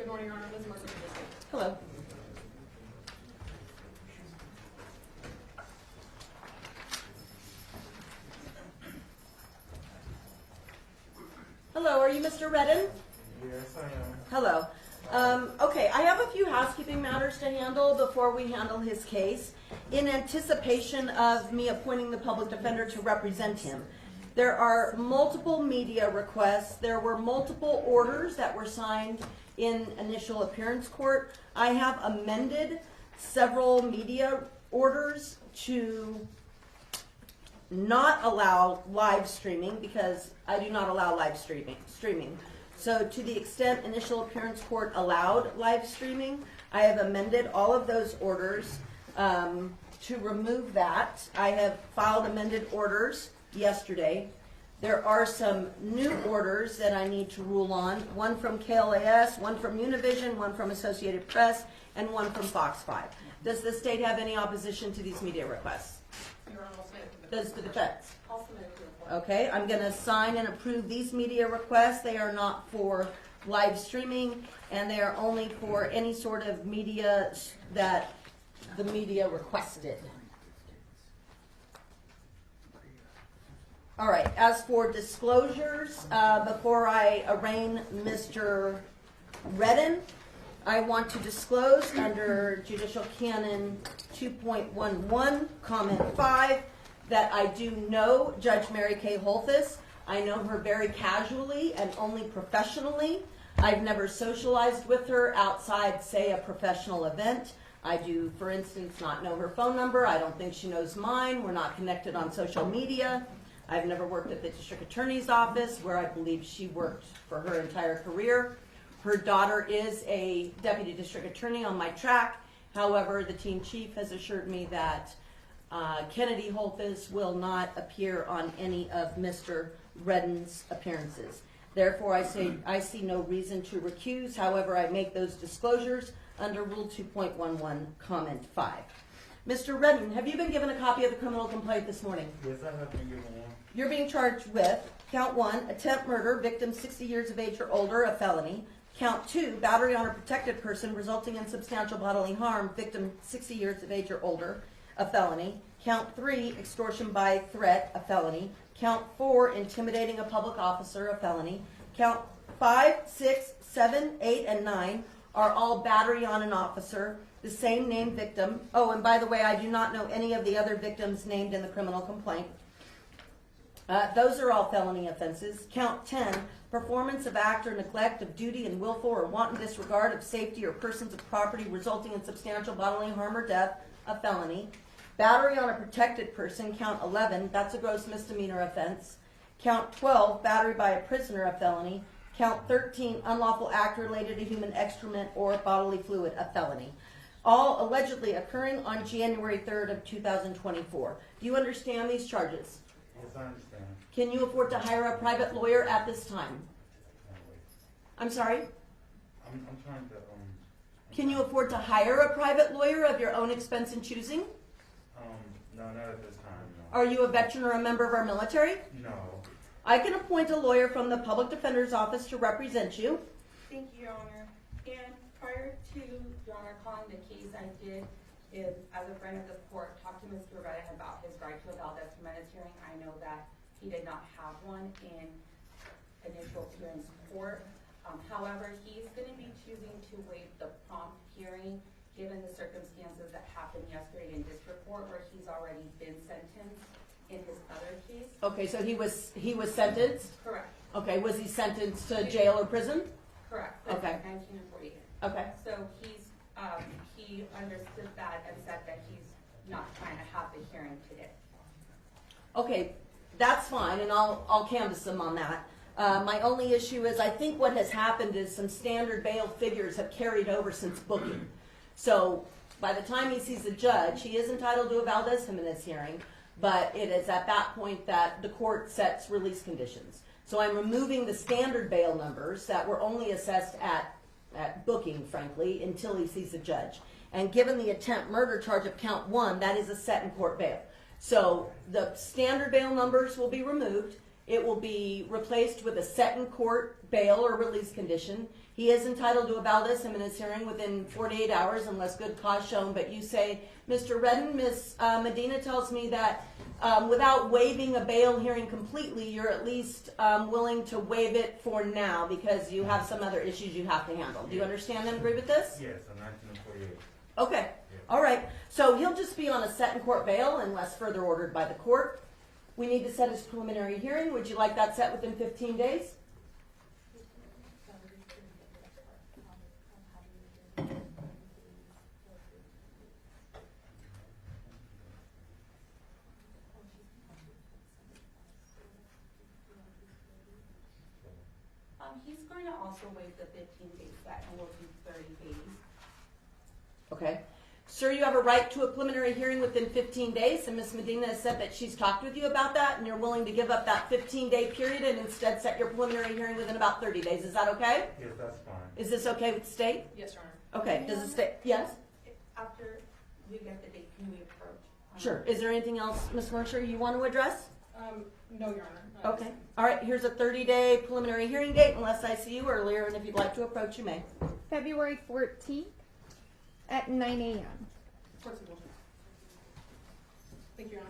Good morning, Your Honor. Liz Mercer. Hello. Hello, are you Mr. Redden? Yes, I am. Hello. Okay, I have a few housekeeping matters to handle before we handle his case. In anticipation of me appointing the public defender to represent him, there are multiple media requests. There were multiple orders that were signed in initial appearance court. I have amended several media orders to not allow live streaming because I do not allow live streaming. So to the extent initial appearance court allowed live streaming, I have amended all of those orders to remove that. I have filed amended orders yesterday. There are some new orders that I need to rule on, one from KLAS, one from Univision, one from Associated Press, and one from Fox 5. Does the state have any opposition to these media requests? Your Honor, I'll submit it to the Does the defense? I'll submit it to the court. Okay, I'm going to sign and approve these media requests. They are not for live streaming, and they are only for any sort of media that the media requested. All right, as for disclosures, before I arraign Mr. Redden, I want to disclose under Judicial Canon 2.11, Comment 5, that I do know Judge Mary Kay Holthus. I know her very casually and only professionally. I've never socialized with her outside, say, a professional event. I do, for instance, not know her phone number. I don't think she knows mine. We're not connected on social media. I've never worked at the district attorney's office, where I believe she worked for her entire career. Her daughter is a deputy district attorney on my track. However, the team chief has assured me that Kennedy Holthus will not appear on any of Mr. Redden's appearances. Therefore, I see no reason to recuse. However, I make those disclosures under Rule 2.11, Comment 5. Mr. Redden, have you been given a copy of the criminal complaint this morning? Yes, I have been given one. You're being charged with count 1, attempt murder, victim 60 years of age or older, a felony. Count 2, battery on a protected person resulting in substantial bodily harm, victim 60 years of age or older, a felony. Count 3, extortion by threat, a felony. Count 4, intimidating a public officer, a felony. Count 5, 6, 7, 8, and 9 are all battery on an officer, the same named victim. Oh, and by the way, I do not know any of the other victims named in the criminal complaint. Those are all felony offenses. Count 10, performance of act or neglect of duty and willful or wanton disregard of safety or persons of property resulting in substantial bodily harm or death, a felony. Battery on a protected person, count 11, that's a gross misdemeanor offense. Count 12, battery by a prisoner, a felony. Count 13, unlawful act related to human excrement or bodily fluid, a felony. All allegedly occurring on January 3rd of 2024. Do you understand these charges? Yes, I understand. Can you afford to hire a private lawyer at this time? I'm sorry? I'm trying to, Can you afford to hire a private lawyer of your own expense and choosing? no, not at this time, no. Are you a veteran or a member of our military? No. I can appoint a lawyer from the Public Defender's Office to represent you. Thank you, Your Honor. And prior to Your Honor calling the case, I did, as a friend of the court, talk to Mr. Redden about his right to a Valdez-Jimenez hearing. I know that he did not have one in initial appearance court. However, he's going to be choosing to waive the prompt hearing given the circumstances that happened yesterday in district court where he's already been sentenced in his other case. Okay, so he was sentenced? Correct. Okay, was he sentenced to jail or prison? Correct. Okay. 1948. Okay. So he understood that and said that he's not trying to have the hearing today. Okay, that's fine, and I'll canvass him on that. My only issue is I think what has happened is some standard bail figures have carried over since booking. So by the time he sees the judge, he is entitled to a Valdez-Jimenez hearing, but it is at that point that the court sets release conditions. So I'm removing the standard bail numbers that were only assessed at booking, frankly, until he sees the judge. And given the attempt murder charge of count 1, that is a set in court bail. So the standard bail numbers will be removed, It will be replaced with a set in court bail or release condition. He is entitled to a Valdez Jimenez hearing within 48 hours unless good cause shown, but you say, Mr. Redden, Ms. Medina tells me that without waiving a bail hearing completely, you're at least willing to waive it for now because you have some other issues you have to handle. Do you understand and agree with this? Yes, on 1948. Okay, all right. So he'll just be on a set in court bail unless further ordered by the court. We need to set his preliminary hearing. Would you like that set within 15 days? He's going to also waive the 15 days set and we'll do 30 days. Okay. Sir, you have a right to a preliminary hearing within 15 days, and Ms. Medina has said that she's talked with you about that, and you're willing to give up that 15-day period and instead set your preliminary hearing within about 30 days. Is that okay? Yes, that's fine. Is this okay with the state? Yes, Your Honor. Okay. Does the state? Yes? After we get the date, can we approach? Sure. Is there anything else, Ms. Mercer, you want to address? No, Your Honor. Okay. All right. Here's a 30-day preliminary hearing date, unless I see you earlier, and if you'd like to approach, you may. February 14th at 9 a.m. Thank you, Your Honor.